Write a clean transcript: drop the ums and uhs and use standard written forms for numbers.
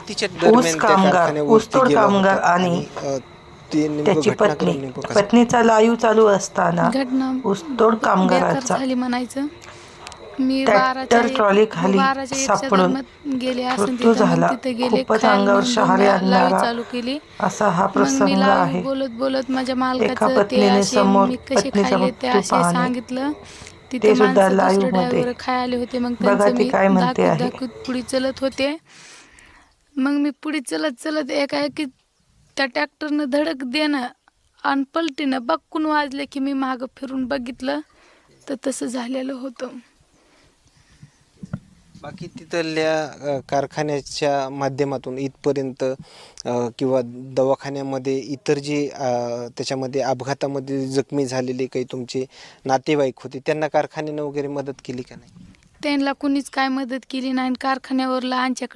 कितीच्या ऊस दरम्यान त्या कामगार, कारखान्यावरती ऊसतोड गेला कामगार होता आणि ते नेमकं त्याची घटनाक्रम पत्नी. नेमकं कसं? पत्नीचा लाईव्ह चालू असताना घटना ऊसतोड बेकार कामगाराचा झाली म्हणायचं. मी ट्रॅक्टर ट्रॉली खाली 12च्या सापडून दरम्यान गेले असून मृत्यू तिथं मग झाला. तिथे गेले खूपच खाल अंगावर मग शहारे लाईव्ह आणणारा चालू केली. असा हा मग मी प्रसंग लाईव्ह आहे. बोलत माझ्या एका मालकाचं ते पत्नीने असे समोर मी कसे पत्नीचा खाल्ले ते मृत्यू असे पाहणे, सांगितलं. तिथं ते सुद्धा माणसं दुसरं लाईव्ह मध्ये. ड्रायव्हर खाय आले होते. मग बघा त्यांचं ती मी काय म्हणते आहे. दाखवत पुढे चलत होते. मग मी पुढे चलत एकाएकी त्या ट्रॅक्टरनं धडक देणं आणि पलटीनं बक्कून वाजले की मी मागं फिरून बघितलं तर तसं झालेलं होतं. बाकी तिथल्या कारखान्याच्या माध्यमातून इथपर्यंत किंवा दवाखान्यामध्ये इतर जे त्याच्यामध्ये अपघातामध्ये जखमी झालेले काही तुमचे नातेवाईक होते त्यांना कारखान्यानं वगैरे मदत केली का नाही? त्यांना कुणीच काय मदत केली नाही. कारखान्यावरला आमच्याकडं